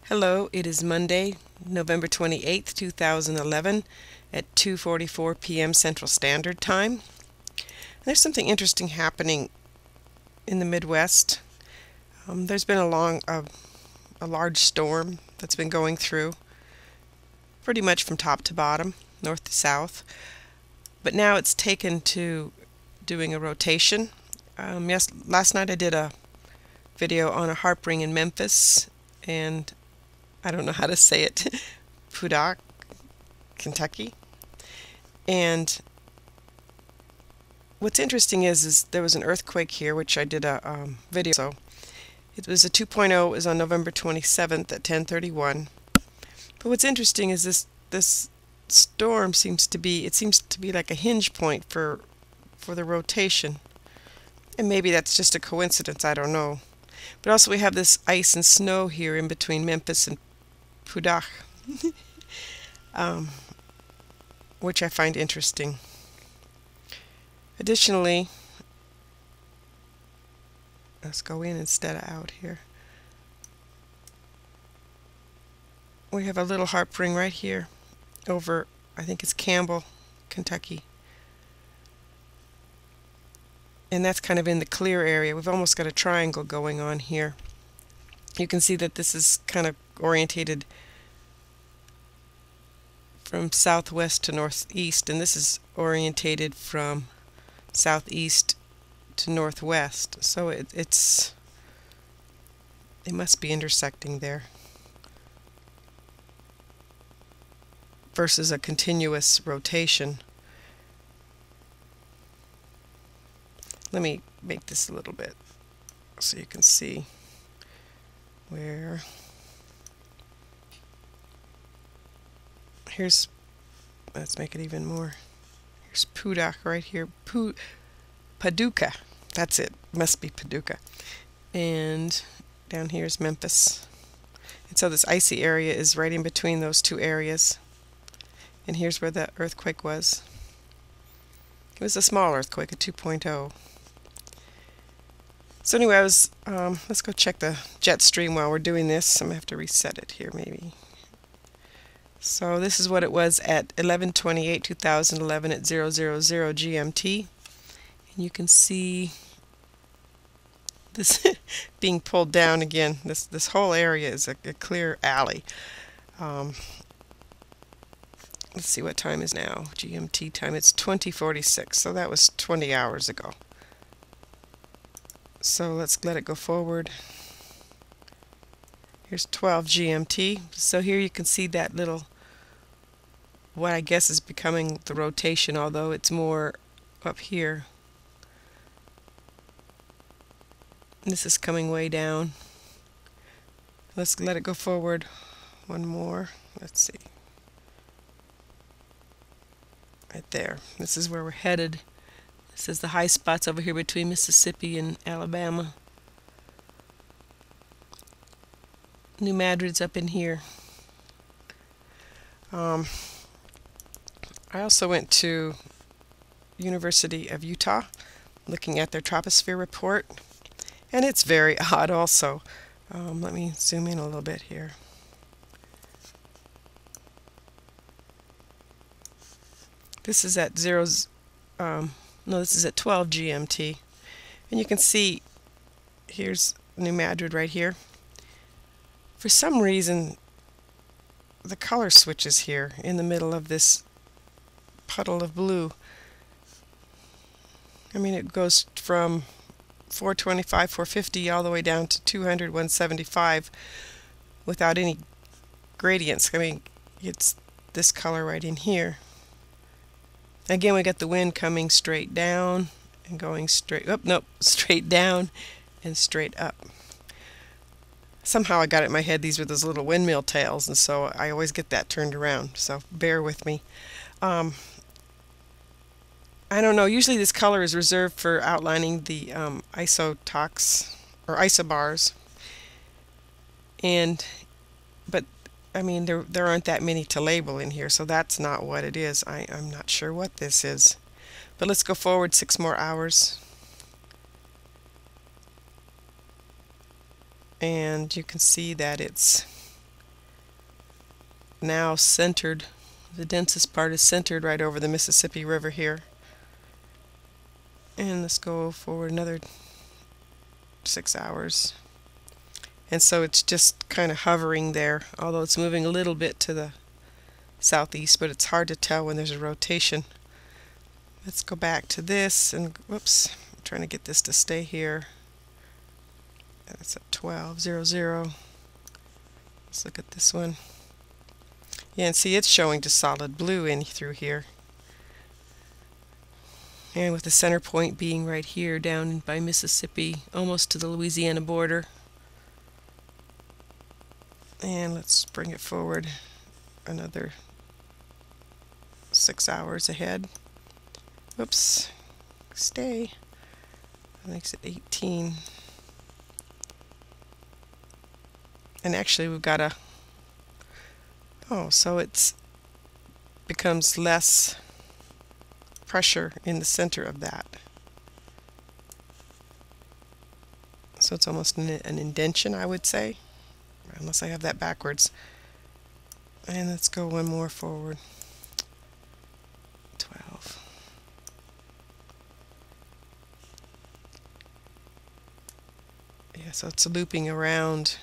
Hello, it is Monday, November 28th, 2011 at 2:44 p.m. Central Standard Time. There's something interesting happening in the Midwest. There's been a large storm that's been going through pretty much from top to bottom, north to south. But now it's taken to doing a rotation. Last night I did a video on a harp ring in Memphis, and I don't know how to say it, Paducah, Kentucky. And what's interesting is there was an earthquake here, which I did a video. So it was a 2.0. It was on November 27th at 10:31. But what's interesting is this storm seems to be like a hinge point for the rotation. And maybe that's just a coincidence, I don't know. But also we have this ice and snow here in between Memphis and Paducah, which I find interesting. Additionally, let's go in instead of out here. We have a little harp ring right here over, I think it's Campbell, Kentucky. And that's kind of in the clear area. We've almost got a triangle going on here. You can see that this is kind of orientated from southwest to northeast, and this is orientated from southeast to northwest. So it must be intersecting there versus a continuous rotation. Let me make this a little bit so you can see where. Let's make it even more. Here's Paducah right here. Paducah. That's it. Must be Paducah. And down here is Memphis. And so this icy area is right in between those two areas. And here's where the earthquake was. It was a small earthquake, a 2.0. So anyway, let's go check the jet stream while we're doing this. I'm going to have to reset it here maybe. So this is what it was at 11/28/2011 at 000 GMT. And you can see this being pulled down again. This whole area is a clear alley. Let's see what time is now. GMT time. It's 20:46. So that was 20 hours ago. So let's let it go forward. Here's 12 GMT. So here you can see that little, what I guess is becoming the rotation, although it's more up here. This is coming way down. Let's let it go forward one more. Let's see. Right there. This is where we're headed. This is the high spots over here between Mississippi and Alabama. New Madrid's up in here. I also went to University of Utah looking at their troposphere report, and it's very odd also. Let me zoom in a little bit here. This is at this is at 12 GMT, and you can see here's New Madrid right here. For some reason the color switches here in the middle of this puddle of blue. I mean, it goes from 425, 450 all the way down to 200, 175 without any gradients. I mean, it's this color right in here. Again, we got the wind coming straight down and going straight up. Nope, straight down and straight up. Somehow I got it in my head these were those little windmill tails, and so I always get that turned around. So bear with me. I don't know. Usually this color is reserved for outlining the isotox or isobars, but I mean there aren't that many to label in here, so that's not what it is. I'm not sure what this is, but let's go forward 6 more hours, and you can see that it's now centered. The densest part is centered right over the Mississippi River here. And let's go forward another 6 hours. And so it's just kind of hovering there, although it's moving a little bit to the southeast, but it's hard to tell when there's a rotation. Let's go back to this, and whoops, I'm trying to get this to stay here. That's at 12:00. Let's look at this one. Yeah, and see, it's showing just solid blue in through here. And with the center point being right here down by Mississippi, almost to the Louisiana border. And let's bring it forward another 6 hours ahead. Whoops, stay. That makes it 18. And actually we've got so it's becomes less pressure in the center of that. So it's almost an indentation, I would say, unless I have that backwards. And let's go one more forward. 12. Yeah, so it's looping around.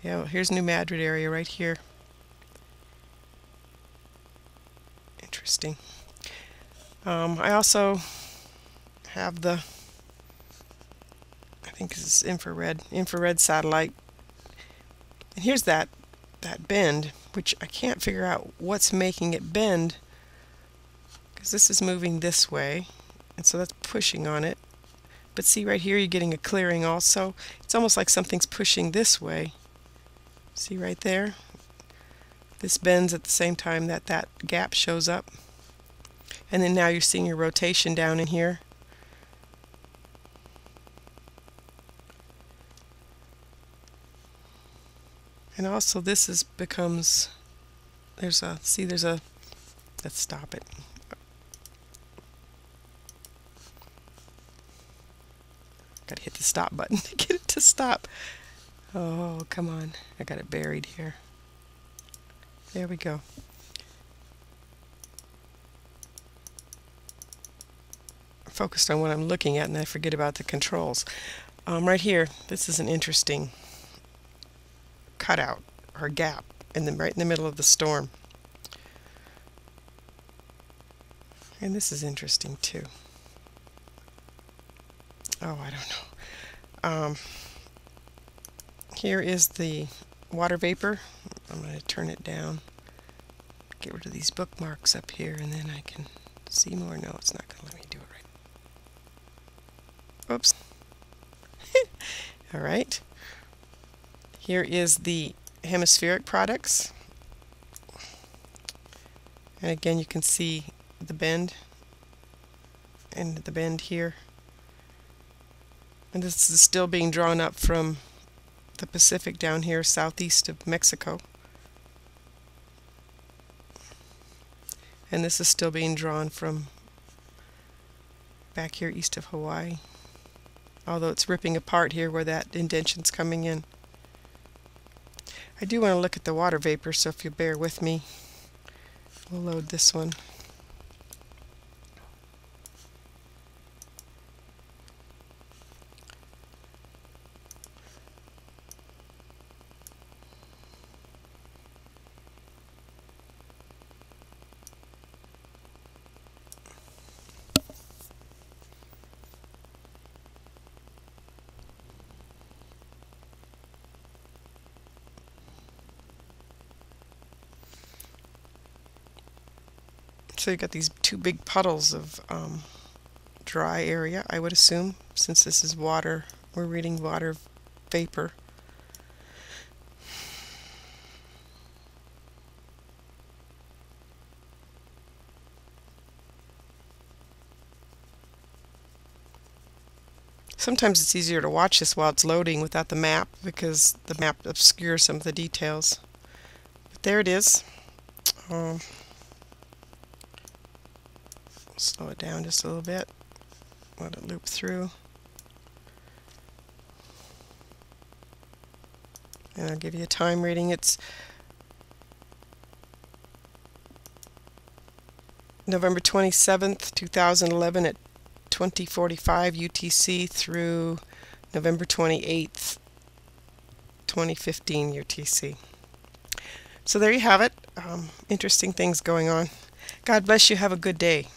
Yeah, well, here's New Madrid area right here. Interesting. I also have the, I think this is infrared satellite. And here's that bend, which I can't figure out what's making it bend, because this is moving this way, and so that's pushing on it. But see, right here you're getting a clearing also. It's almost like something's pushing this way. See right there? This bends at the same time that that gap shows up. And then now you're seeing your rotation down in here. And also this becomes, let's stop it. Gotta hit the stop button to get it to stop. Oh, come on. I got it buried here. There we go. I'm focused on what I'm looking at and I forget about the controls. Right here, this is an interesting cutout or gap right in the middle of the storm. And this is interesting too. Oh, I don't know. Here is the water vapor. I'm going to turn it down, get rid of these bookmarks up here, and then I can see more. No, it's not going to let me do it right. Oops. All right. Here is the hemispheric products. And again, you can see the bend and the bend here. And this is still being drawn up from the Pacific down here southeast of Mexico. And this is still being drawn from back here east of Hawaii. Although it's ripping apart here where that indention's coming in. I do want to look at the water vapor, so if you bear with me, we'll load this one. So you've got these two big puddles of dry area, I would assume, since this is water. We're reading water vapor. Sometimes it's easier to watch this while it's loading without the map, because the map obscures some of the details. But there it is. Slow it down just a little bit, let it loop through, and I'll give you a time reading. It's November 27th, 2011 at 20:45 UTC through November 28th, 2015 UTC. So there you have it. Interesting things going on. God bless you. Have a good day.